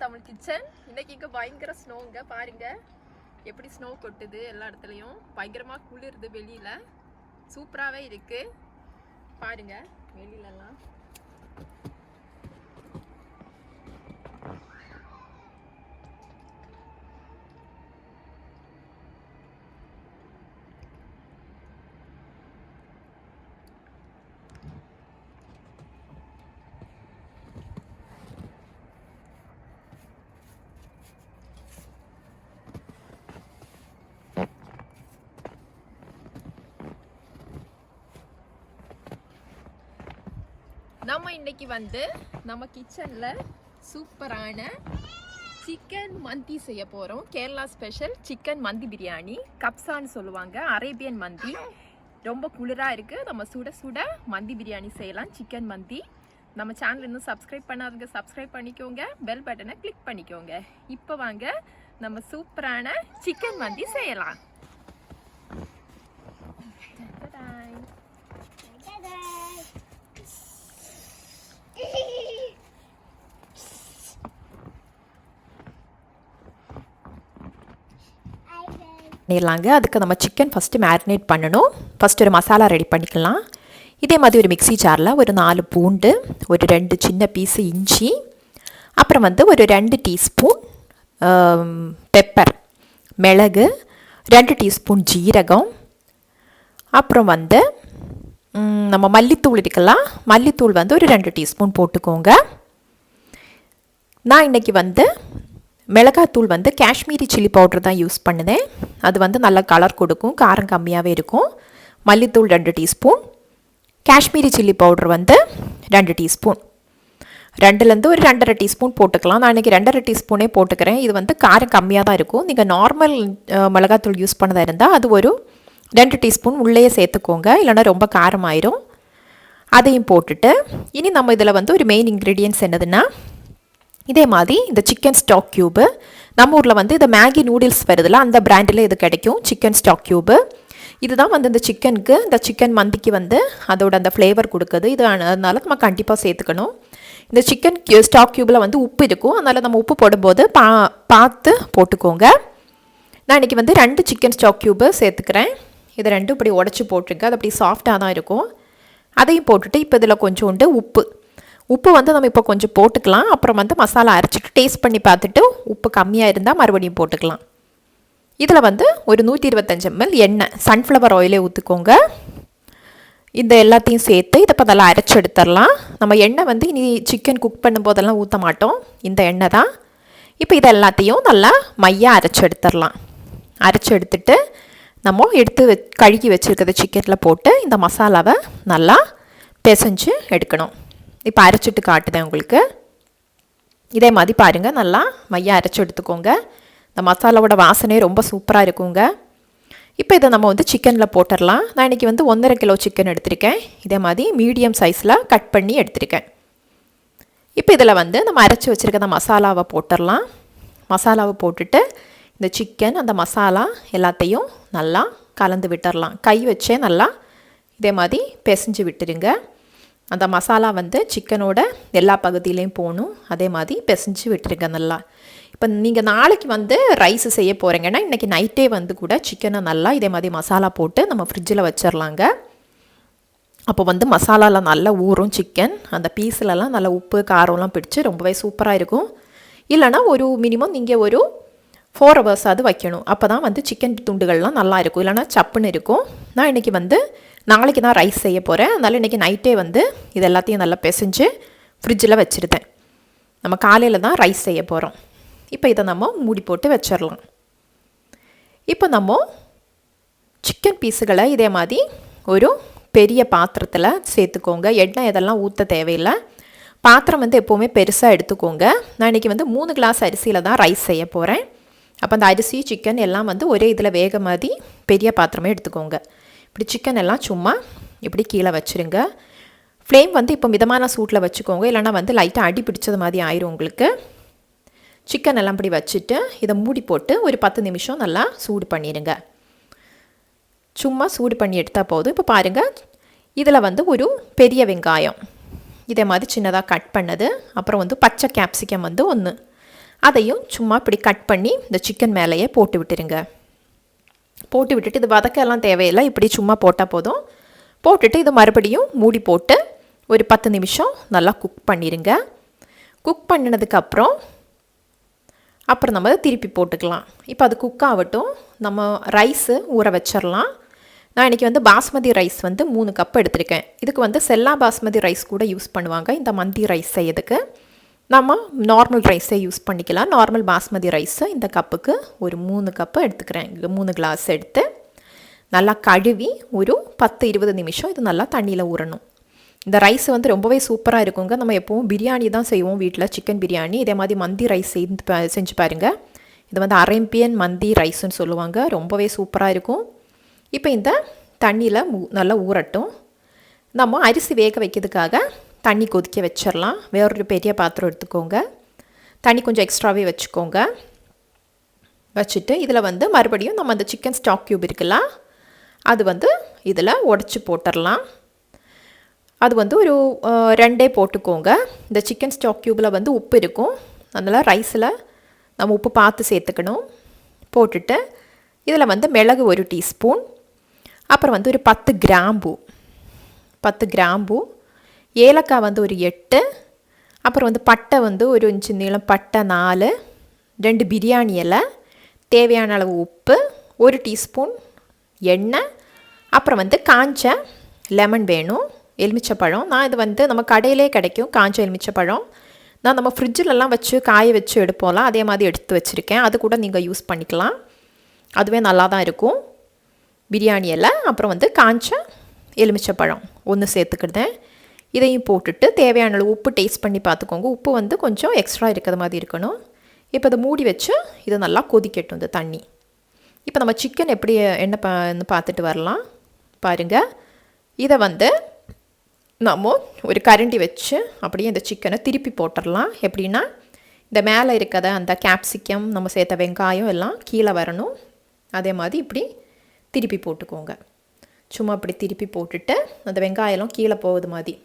Tamil kitchen. இன்னைக்கு இங்கே பயங்கர ஸ்னோங்க. பாருங்க எப்படி ஸ்னோ கொட்டுது. எல்லா இடத்துலையும் பயங்கரமாக குளிருது. வெளியில் சூப்பராகவே இருக்கு. பாருங்க வெளியிலலாம் நம்ம இன்னைக்கு நம்ம கிச்சனில் சூப்பரான சிக்கன் மந்தி செய்ய போகிறோம். கேரளா ஸ்பெஷல் சிக்கன் மந்தி பிரியாணி, கப்சான்னு சொல்லுவாங்க. அரேபியன் மந்தி ரொம்ப குளிராக இருக்குது. நம்ம சுட சுட மந்தி பிரியாணி செய்யலாம். சிக்கன் மந்தி. நம்ம சேனல் இன்னும் சப்ஸ்கிரைப் பண்ணாதவங்க சப்ஸ்கிரைப் பண்ணிக்கோங்க, பெல் பட்டனை கிளிக் பண்ணிக்கோங்க. இப்போ வாங்க நம்ம சூப்பரான சிக்கன் மந்தி செய்யலாம். பண்ணிடலாங்க. அதுக்கு நம்ம சிக்கன் ஃபஸ்ட்டு மேரினேட் பண்ணணும். ஃபஸ்ட்டு ஒரு மசாலா ரெடி பண்ணிக்கலாம். இதே மாதிரி ஒரு மிக்ஸி ஜாரில் ஒரு 4 பூண்டு, ஒரு 2 சின்ன பீஸு இஞ்சி, அப்புறம் ஒரு 2 டீஸ்பூன் பெப்பர், மிளகு, 2 டீஸ்பூன் ஜீரகம், அப்புறம் நம்ம மல்லித்தூள் இருக்கலாம். மல்லித்தூள் ஒரு 2 டீஸ்பூன் போட்டுக்கோங்க. நான் இன்றைக்கி மிளகாத்தூள் காஷ்மீரி சில்லி பவுடர் தான் யூஸ் பண்ணுதேன். அது நல்ல கலர் கொடுக்கும், காரம் கம்மியாகவே இருக்கும். மல்லித்தூள் 2 teaspoon, Kashmiri chilli powder 2 teaspoon, 2லேருந்து ஒரு 2.5 டீஸ்பூன் போட்டுக்கலாம். நான் இன்றைக்கி 2.5 டீஸ்பூனே போட்டுக்கிறேன். இது காரம் கம்மியாக தான் இருக்கும். நீங்கள் நார்மல் மிளகாத்தூள் யூஸ் பண்ணதாக இருந்தால் அது ஒரு 2 டீஸ்பூன் உள்ளேயே சேர்த்துக்கோங்க, இல்லைனா ரொம்ப காரமாயிரும். அதையும் போட்டுட்டு இனி நம்ம இதில் ஒரு மெயின் இன்க்ரீடியன்ட்ஸ் என்னதுன்னா, இதே மாதிரி இந்த சிக்கன் ஸ்டாக் க்யூபு. நம்ம ஊரில் இந்த மேகி நூடுல்ஸ் வருதுல, அந்த பிராண்டில் இது கிடைக்கும். சிக்கன் ஸ்டாக் க்யூபு இதுதான் இந்த சிக்கனுக்கு, இந்த சிக்கன் மந்திக்கு அதோட அந்த ஃப்ளேவர் கொடுக்குது. இது அதனால நம்ம கண்டிப்பாக சேர்த்துக்கணும். இந்த சிக்கன் ஸ்டாக் க்யூபில் உப்பு இருக்கும். அதனால் நம்ம உப்பு போடும்போது பார்த்து போட்டுக்கோங்க. நான் இன்றைக்கி 2 சிக்கன் ஸ்டாக் க்யூபு சேர்த்துக்கிறேன். இது 2 இப்படி உடச்சி போட்டிருங்க. அது அப்படி சாஃப்டாக தான் இருக்கும். அதையும் போட்டுட்டு இப்போ இதில் கொஞ்சோண்டு உப்பு நம்ம இப்போ கொஞ்சம் போட்டுக்கலாம். அப்புறம் மசாலா அரைச்சிட்டு டேஸ்ட் பண்ணி பார்த்துட்டு உப்பு கம்மியாக இருந்தால் மறுபடியும் போட்டுக்கலாம். இதில் ஒரு 125 ml எண்ணெய், சன்ஃப்ளவர் ஆயிலே ஊற்றிக்கோங்க. இந்த எல்லாத்தையும் சேர்த்து இதை இப்போ நல்லா அரைச்சி எடுத்துடலாம். நம்ம எண்ணெய் இனி சிக்கன் குக் பண்ணும்போதெல்லாம் ஊற்ற மாட்டோம். இந்த எண்ணெய் தான். இப்போ இதை எல்லாத்தையும் நல்லா மையாக அரைச்சி எடுத்துடலாம். அரைச்சி எடுத்துட்டு நம்ம கழுகி வச்சுருக்கிறத சிக்கனில் போட்டு இந்த மசாலாவை நல்லா பிசைஞ்சு எடுக்கணும். இப்போ அரைச்சிட்டு காட்டுதேன் உங்களுக்கு. இதே மாதிரி பாருங்கள், நல்லா மையாக அரைச்சி எடுத்துக்கோங்க. இந்த மசாலாவோட வாசனை ரொம்ப சூப்பராக இருக்குங்க. இப்போ இதை நம்ம சிக்கனில் போட்டுடலாம். நான் இன்றைக்கி 1.5 கிலோ சிக்கன் எடுத்திருக்கேன். இதே மாதிரி மீடியம் சைஸில் கட் பண்ணி எடுத்திருக்கேன். இப்போ இதில் நம்ம அரைச்சி வச்சுருக்க அந்த மசாலாவை போட்டுடலாம். மசாலாவை போட்டுட்டு இந்த சிக்கன், அந்த மசாலா எல்லாத்தையும் நல்லா கலந்து விட்டுடலாம். கை வச்சே நல்லா இதே மாதிரி பிசைஞ்சு விட்டுருங்க. அந்த மசாலா சிக்கனோட எல்லா பகுதியிலையும் போகணும். அதே மாதிரி பிசைஞ்சு விட்டுருங்க நல்லா. இப்போ நீங்கள் நாளைக்கு ரைஸ் செய்ய போகிறீங்கன்னா இன்றைக்கி நைட்டே கூட சிக்கனை நல்லா இதே மாதிரி மசாலா போட்டு நம்ம ஃப்ரிட்ஜில் வச்சிடலாங்க. அப்போ மசாலாலாம் நல்லா ஊறும். சிக்கன் அந்த பீஸ்லலாம் நல்லா உப்பு காரம்லாம் பிடிச்சி ரொம்பவே சூப்பராக இருக்கும். இல்லைனா ஒரு மினிமம் நீங்கள் ஒரு 4 hours அது வைக்கணும். அப்போ தான் சிக்கன் துண்டுகள்லாம் நல்லா இருக்கும். இல்லைனா சப்புன்னு இருக்கும். நான் இன்றைக்கி நாளைக்கு தான் ரைஸ் செய்ய போகிறேன். அதனால் இன்றைக்கி நைட்டே இது எல்லாத்தையும் நல்லா பிசைஞ்சு ஃப்ரிட்ஜில் வச்சுருந்தேன். நம்ம காலையில் தான் ரைஸ் செய்ய போகிறோம். இப்போ இதை நம்ம மூடி போட்டு வச்சிடலாம். இப்போ நம்ம சிக்கன் பீஸுகளை இதே மாதிரி ஒரு பெரிய பாத்திரத்தில் சேர்த்துக்கோங்க. எண்ணெய் இதெல்லாம் ஊற்ற தேவையில்லை. பாத்திரம் எப்போவுமே பெருசாக எடுத்துக்கோங்க. நான் இன்றைக்கி 3 கிளாஸ் அரிசியில் தான் ரைஸ் செய்ய போகிறேன். அப்போ அந்த அரிசி சிக்கன் எல்லாம் ஒரே இதில் வேக மாதிரி பெரிய பாத்திரமே எடுத்துக்கோங்க. இப்படி சிக்கன் எல்லாம் சும்மா இப்படி கீழே வச்சுருங்க. ஃப்ளேம் இப்போ மிதமான சூட்டில் வச்சுக்கோங்க. இல்லைனா லைட்டாக அடி பிடிச்சது மாதிரி ஆயிரும் உங்களுக்கு. சிக்கன் எல்லாம் இப்படி வச்சுட்டு இதை மூடி போட்டு ஒரு 10 நிமிஷம் நல்லா சூடு பண்ணிடுங்க. சும்மா சூடு பண்ணி எடுத்தால் போதும். இப்போ பாருங்கள், இதில் ஒரு பெரிய வெங்காயம் இதே மாதிரி சின்னதாக கட் பண்ணது, அப்புறம் பச்சை கேப்சிகம் 1, அதையும் சும்மா இப்படி கட் பண்ணி இந்த சிக்கன் மேலேயே போட்டு விட்டுருங்க. போட்டு விட்டுட்டு இது வதக்கெல்லாம் தேவையில்லை, இப்படி சும்மா போட்டால் போதும். போட்டுட்டு இது மறுபடியும் மூடி போட்டு ஒரு 10 நிமிஷம் நல்லா குக் பண்ணிடுங்க. குக் பண்ணினதுக்கப்புறம் நம்ம திருப்பி போட்டுக்கலாம். இப்போ அது குக் ஆகட்டும், நம்ம ரைஸு ஊற வச்சிடலாம். நான் இன்றைக்கி வந்து பாஸ்மதி ரைஸ் வந்து 3 கப் எடுத்திருக்கேன். இதுக்கு வந்து செல்லா பாஸ்மதி ரைஸ் கூட யூஸ் பண்ணுவாங்க இந்த மந்தி ரைஸ் செய்யறதுக்கு. நம்ம நார்மல் ரைஸே யூஸ் பண்ணிக்கலாம். நார்மல் பாஸ்மதி ரைஸு இந்த கப்புக்கு ஒரு 3 கப்பு எடுத்துக்கிறேன். 3 கிளாஸ் எடுத்து நல்லா கழுவி ஒரு 10-20 நிமிஷம் இது நல்லா தண்ணியில் ஊறணும். இந்த ரைஸ் வந்து ரொம்பவே சூப்பராக இருக்குங்க. நம்ம எப்போவும் பிரியாணி தான் செய்வோம் வீட்டில், சிக்கன் பிரியாணி. இதே மாதிரி மந்தி ரைஸ் செஞ்சு பாருங்கள். இது வந்து அரேபியன் மந்தி ரைஸ்ன்னு சொல்லுவாங்க. ரொம்பவே சூப்பராக இருக்கும். இப்போ இந்த தண்ணியில் நல்லா ஊறட்டும். நம்ம அரிசி வேக வைக்கிறதுக்காக தண்ணி கொதிக்க வச்சிடலாம். வேறொரு பெரிய பாத்திரம் எடுத்துக்கோங்க. தண்ணி கொஞ்சம் எக்ஸ்ட்ராவே வச்சுக்கோங்க. வச்சுட்டு இதில் வந்து மறுபடியும் நம்ம அந்த சிக்கன் ஸ்டாக் க்யூப் இருக்குல்ல, அது வந்து இதில் உடச்சி போட்டுடலாம். அது வந்து ஒரு 2 போட்டுக்கோங்க. இந்த சிக்கன் ஸ்டாக் க்யூப்பில் வந்து உப்பு இருக்கும், அதனால் ரைஸில் நம்ம உப்பு பார்த்து சேர்த்துக்கணும். போட்டுட்டு இதில் வந்து மிளகு 1 டீஸ்பூன், அப்புறம் வந்து ஒரு 10 கிராம்பு, ஏலக்காய் வந்து ஒரு 8, அப்புறம் வந்து பட்டை வந்து ஒரு இன்ச்சு நீளம் பட்டை 4, 2 பிரியாணி இலை, தேவையான அளவு உப்பு, 1 டீஸ்பூன் எண்ணெய், அப்புறம் வந்து காஞ்ச லெமன் வேணும், எலுமிச்சப்பழம். நான் இது வந்து நம்ம கடையிலே கிடைக்கும் காஞ்ச எலுமிச்சப்பழம். நான் நம்ம ஃப்ரிட்ஜிலலாம் வச்சு காய வச்சு எடுப்போம்லாம், அதே மாதிரி எடுத்து வச்சுருக்கேன். அது கூட நீங்கள் யூஸ் பண்ணிக்கலாம், அதுவே நல்லா தான் இருக்கும். பிரியாணி இலை, அப்புறம் வந்து காஞ்ச எலுமிச்சப்பழம் 1 சேர்த்துக்கிட்டேன். இதையும் போட்டுட்டு தேவையான அளவு உப்பு டேஸ்ட் பண்ணி பார்த்துக்கோங்க. உப்பு வந்து கொஞ்சம் எக்ஸ்ட்ரா இருக்கிற மாதிரி இருக்கணும். இப்போ இதை மூடி வச்சு இதை நல்லா கொதிக்கட்டும் இந்த தண்ணி. இப்போ நம்ம சிக்கன் எப்படி என்ன பார்த்துட்டு வரலாம் பாருங்கள். இதை வந்து நம்ம ஒரு கரண்டி வச்சு அப்படியே இந்த சிக்கனை திருப்பி போட்டுடலாம். எப்படின்னா இந்த மேலே இருக்கிற அந்த கேப்சிகம் நம்ம சேர்த்த வெங்காயம் எல்லாம் கீழே வரணும். அதே மாதிரி இப்படி திருப்பி போட்டுக்கோங்க. சும்மா இப்படி திருப்பி போட்டுட்டு அந்த வெங்காயம்லாம் கீழே போகுது மாதிரி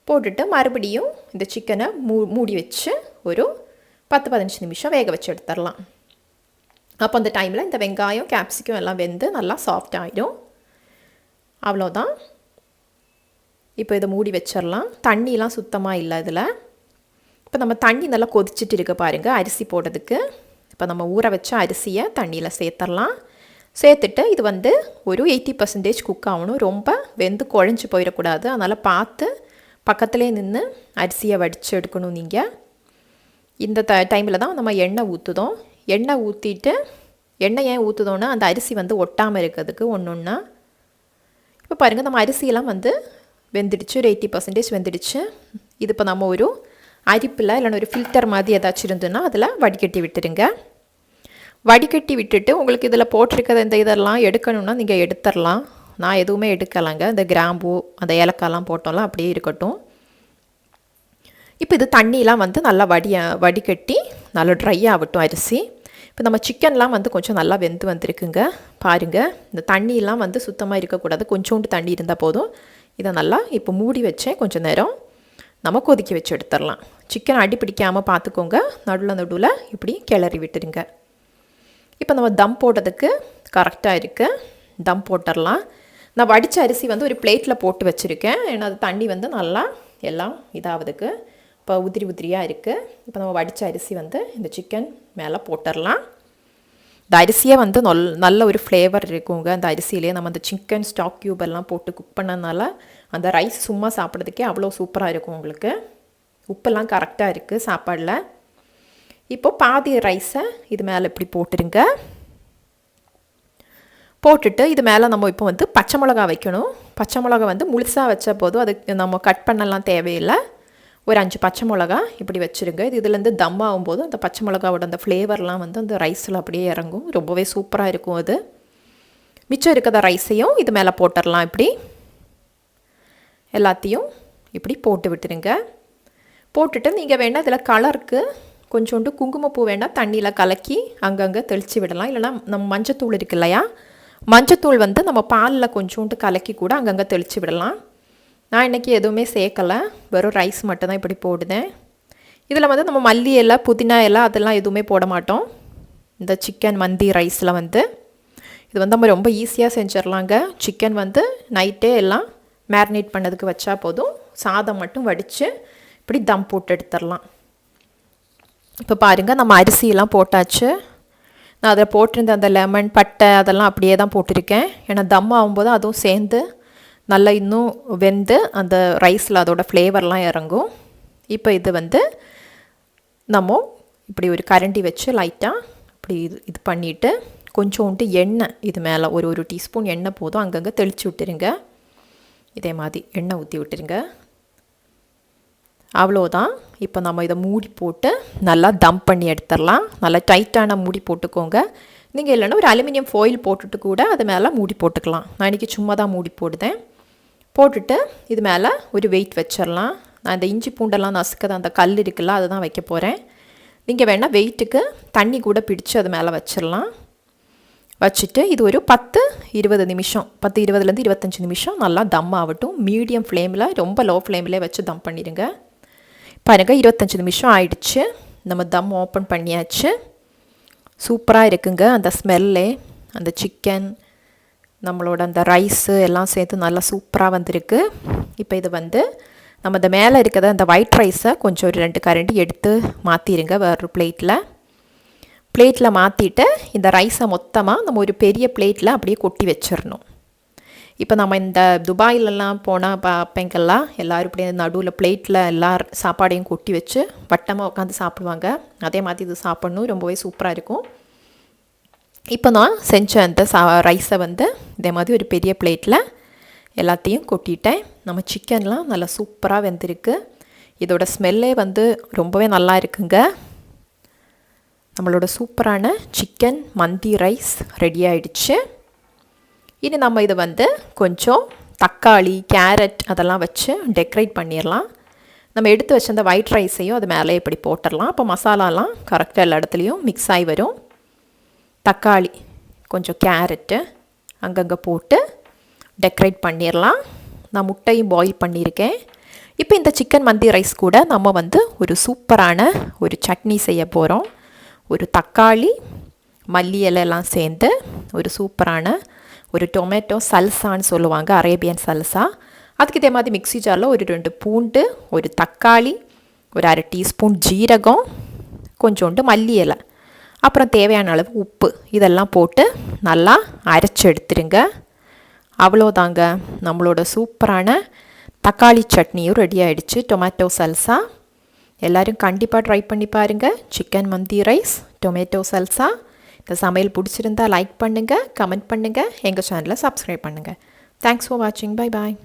போட்டுட்டு மறுபடியும் இந்த சிக்கனை மூடி வச்சு ஒரு 10-15 நிமிஷம் வேக வச்சு எடுத்துடலாம். அப்போ அந்த டைமில் இந்த வெங்காயம் கேப்சிகம் எல்லாம் வெந்து நல்லா சாஃப்ட் ஆகிடும். அவ்வளோதான். இப்போ இதை மூடி வச்சிடலாம். தண்ணிலாம் சுத்தமாக இல்லை இதில். இப்போ நம்ம தண்ணி நல்லா கொதிச்சுட்டு இருக்க பாருங்கள் அரிசி போடுறதுக்கு. இப்போ நம்ம ஊற வச்ச அரிசியை தண்ணியில் சேர்த்துடலாம். சேர்த்துட்டு இது வந்து ஒரு 80% குக் ஆகணும். ரொம்ப வெந்து குழஞ்சி போயிடக்கூடாது. அதனால் பார்த்து பக்கத்துலேயே நின்று அரிசியை வடித்து எடுக்கணும். நீங்கள் இந்த டைமில் தான் நம்ம எண்ணெய் ஊற்றுதோம். எண்ணெய் ஊற்றிட்டு எண்ணெய் ஏன் ஊற்றுதோன்னா அந்த அரிசி வந்து ஒட்டாமல் இருக்கிறதுக்கு ஒன்றா. இப்போ பாருங்கள் நம்ம அரிசியெல்லாம் வந்து வெந்துடுச்சு, ஒரு 80% வெந்துடுச்சு. இது இப்போ நம்ம ஒரு அரிப்பில் இல்லைன்னா ஒரு ஃபில்டர் மாதிரி ஏதாச்சும் இருந்துன்னா அதில் வடிகட்டி விட்டுருங்க. வடிகட்டி விட்டுட்டு உங்களுக்கு இதில் போட்டிருக்கிற இந்த இதெல்லாம் எடுக்கணும்னா நீங்கள் எடுத்துடலாம். நான் எதுவுமே எடுக்கலைங்க. இந்த கிராம்பு அந்த ஏலக்காய்லாம் போட்டோம்லாம் அப்படியே இருக்கட்டும். இப்போ இது தண்ணியெலாம் வந்து நல்லா வடிகட்டி நல்லா ட்ரை ஆகட்டும் அரிசி. இப்போ நம்ம சிக்கன்லாம் வந்து கொஞ்சம் நல்லா வெந்து வந்திருக்குங்க பாருங்கள். இந்த தண்ணியெலாம் வந்து சுத்தமாக இருக்கக்கூடாது, கொஞ்சோண்டு தண்ணி இருந்தால் போதும். இதை நல்லா இப்போ மூடி வச்சேன். கொஞ்சம் நேரம் நம்ம கொதிக்க வச்சு எடுத்துடலாம். சிக்கன் அடி பிடிக்காமல் பார்த்துக்கோங்க. நடுவில் இப்படி கிளறி விட்டுருங்க. இப்போ நம்ம தம் போடுறதுக்கு கரெக்டாக இருக்குது. தம் போட்டுடலாம். நான் வடித்த அரிசி வந்து ஒரு பிளேட்டில் போட்டு வச்சுருக்கேன். ஏன்னா அது தண்ணி வந்து நல்லா எல்லாம் இதாவதுக்கு இப்போ உதிரியாக இருக்குது. இப்போ நம்ம வடித்த அரிசி வந்து இந்த சிக்கன் மேலே போட்டுடலாம். இந்த அரிசியே வந்து நல்ல ஒரு ஃப்ளேவர் இருக்குங்க. அந்த அரிசியிலே நம்ம அந்த சிக்கன் ஸ்டாக் க்யூப் எல்லாம் போட்டு குக் பண்ணனால அந்த ரைஸ் சும்மா சாப்பிட்றதுக்கே அவ்வளோ சூப்பராக இருக்கும் உங்களுக்கு. உப்பெல்லாம் கரெக்டாக இருக்குது சாப்பாடில். இப்போ பாதி ரைஸை இது மேலே இப்படி போட்டுருங்க. போட்டுட்டு இது மேலே நம்ம இப்போ வந்து பச்சை மிளகா வைக்கணும். பச்சை மிளகா வந்து முழுசாக வச்ச போதும் அதுக்கு நம்ம கட் பண்ணலாம் தேவையில்லை. ஒரு 5 பச்சை மிளகா இப்படி வச்சுருங்க. இது இதுலேருந்து தம் ஆகும்போது அந்த பச்சை மிளகாவோட அந்த ஃப்ளேவர்லாம் வந்து அந்த ரைஸில் அப்படியே இறங்கும். ரொம்பவே சூப்பராக இருக்கும் அது. மிச்சம் இருக்கிற ரைஸையும் இது மேலே போட்டுடலாம். இப்படி எல்லாத்தையும் இப்படி போட்டு விட்டுருங்க. போட்டுட்டு நீங்கள் வேணால் இதில் கலருக்கு கொஞ்சோண்டு குங்குமப்பூ வேணால் தண்ணியில் கலக்கி அங்கங்கே தெளித்து விடலாம். இல்லைனா நம்ம மஞ்சத்தூள் இருக்கு இல்லையா, மஞ்சத்தூள் வந்து நம்ம பாலில் கொஞ்சோண்டு கலக்கி கூட அங்கங்கே தெளித்து விடலாம். நான் இன்றைக்கி எதுவுமே சேர்க்கலை, வெறும் ரைஸ் மட்டும் தான் இப்படி போடுதேன். இதில் வந்து நம்ம மல்லி இலை புதினா இலை அதெல்லாம் எதுவுமே போட மாட்டோம் இந்த சிக்கன் மந்தி ரைஸில் வந்து. இது வந்து நம்ம ரொம்ப ஈஸியாக செஞ்சிடலாங்க. சிக்கன் வந்து நைட்டே எல்லாம் மேரினேட் பண்ணதுக்கு வச்சா போதும். சாதம் மட்டும் வடித்து இப்படி தம் போட்டு எடுத்துடலாம். இப்போ பாருங்கள் நம்ம அரிசியெல்லாம் போட்டாச்சு. நான் அதில் போட்டிருந்த அந்த லெமன் பட்டை அதெல்லாம் அப்படியே தான் போட்டிருக்கேன். ஏன்னா தம் ஆகும்போது அதுவும் சேர்ந்து நல்லா இன்னும் வெந்து அந்த ரைஸில் அதோட ஃப்ளேவர்லாம் இறங்கும். இப்போ இது வந்து நம்ம இப்படி ஒரு கரண்டி வச்சு லைட்டாக இப்படி இது பண்ணிவிட்டு கொஞ்சோண்டு எண்ணெய் இது மேலே ஒரு டீஸ்பூன் எண்ணெய் போதும் அங்கங்கே தெளித்து விட்டுருங்க. இதே மாதிரி எண்ணெய் ஊற்றி விட்டுருங்க. அவ்வளோதான். இப்போ நம்ம இதை மூடி போட்டு நல்லா தம் பண்ணி எடுத்துடலாம். நல்லா டைட்டான மூடி போட்டுக்கோங்க. நீங்கள் இல்லைன்னா ஒரு அலுமினியம் ஃபாயில் போட்டுட்டு கூட அது மேலே மூடி போட்டுக்கலாம். நான் இன்றைக்கி சும்மா தான் மூடி போடுதேன். போட்டுட்டு இது மேலே ஒரு வெயிட் வச்சிடலாம். நான் இந்த இஞ்சி பூண்டெல்லாம் நசுக்குது அந்த கல் இருக்குல்ல அதை தான் வைக்க போகிறேன். நீங்கள் வேணால் வெயிட்டுக்கு தண்ணி கூட பிடிச்சி அது மேலே வச்சிடலாம். வச்சுட்டு இது ஒரு 10-20 நிமிஷம் 10-20லேருந்து 25 நிமிஷம் நல்லா தம் ஆகட்டும். மீடியம் ஃப்ளேமில் ரொம்ப லோ ஃப்ளேமில் வச்சு தம் பண்ணிடுங்க. பாருங்கள் 25 நிமிஷம் ஆயிடுச்சு. நம்ம தம் ஓப்பன் பண்ணியாச்சு. சூப்பராக இருக்குங்க. அந்த ஸ்மெல்லே அந்த சிக்கன் நம்மளோட அந்த ரைஸு எல்லாம் சேர்த்து நல்லா சூப்பராக வந்திருக்கு. இப்போ இது வந்து நம்ம இந்த மேலே இருக்கிற அந்த ஒயிட் ரைஸை கொஞ்சம் ஒரு 2 கரண்டி எடுத்து மாற்றிடுங்க வேறு பிளேட்டில் மாற்றிட்டு இந்த ரைஸை மொத்தமாக நம்ம ஒரு பெரிய பிளேட்டில் அப்படியே கொட்டி வச்சிடணும். இப்போ நம்ம இந்த துபாயிலெலாம் போனால் பார்ப்பீங்கள்லாம் எல்லோரும் இப்படி நடுவில் பிளேட்டில் எல்லா சாப்பாடையும் கொட்டி வச்சு வட்டமாக உட்காந்து சாப்பிடுவாங்க. அதே மாதிரி இது சாப்பிட்ணும். ரொம்பவே சூப்பராக இருக்கும். இப்போ நான் செஞ்ச அந்த ரைஸை வந்து இதே மாதிரி ஒரு பெரிய பிளேட்டில் எல்லாத்தையும் கொட்டிட்டேன். நம்ம சிக்கன்லாம் நல்லா சூப்பராக வெந்திருக்கு. இதோட ஸ்மெல்லே வந்து ரொம்பவே நல்லா இருக்குங்க. நம்மளோட சூப்பரான சிக்கன் மந்தி ரைஸ் ரெடி ஆயிடுச்சு. இனி நம்ம இதை வந்து கொஞ்சம் தக்காளி கேரட் அதெல்லாம் வச்சு டெக்கரேட் பண்ணிடலாம். நம்ம எடுத்து வச்ச அந்த ஒயிட் ரைஸையும் அது மேலே இப்படி போட்டுடலாம். அப்போ மசாலாலாம் கரெக்டாக எல்லா இடத்துலையும் மிக்ஸ் ஆகி வரும். தக்காளி கொஞ்சம் கேரட்டு அங்கங்கே போட்டு டெக்கரேட் பண்ணிடலாம். நான் முட்டையும் பாயில் பண்ணியிருக்கேன். இப்போ இந்த சிக்கன் மந்தி ரைஸ் கூட நம்ம வந்து ஒரு சூப்பரான ஒரு சட்னி செய்ய போகிறோம். ஒரு தக்காளி மல்லி இலையெல்லாம் சேர்ந்து ஒரு சூப்பரான ஒரு டொமேட்டோ சல்சான்னு சொல்லுவாங்க, அரேபியன் சல்சா. அதுக்கு இதே மாதிரி மிக்ஸி ஜாரில் ஒரு 2 பூண்டு, ஒரு தக்காளி, ஒரு 1/2 டீஸ்பூன் ஜீரகம், கொஞ்சோண்டு மல்லி இலை, அப்புறம் தேவையான அளவு உப்பு இதெல்லாம் போட்டு நல்லா அரைச்சி எடுத்துருங்க. அவ்வளோதாங்க, நம்மளோட சூப்பரான தக்காளி சட்னியும் ரெடி ஆகிடுச்சு, டொமேட்டோ சல்சா. எல்லோரும் கண்டிப்பாக ட்ரை பண்ணி பாருங்கள். சிக்கன் மந்தி ரைஸ் டொமேட்டோ சல்சா. இந்த சமையல் பிடிச்சிருந்தா லைக் பண்ணுங்கள், கமெண்ட் பண்ணுங்கள், எங்கள் சேனலை சப்ஸ்கிரைப் பண்ணுங்கள். தேங்க்ஸ் ஃபார் வாட்சிங். Bye bye.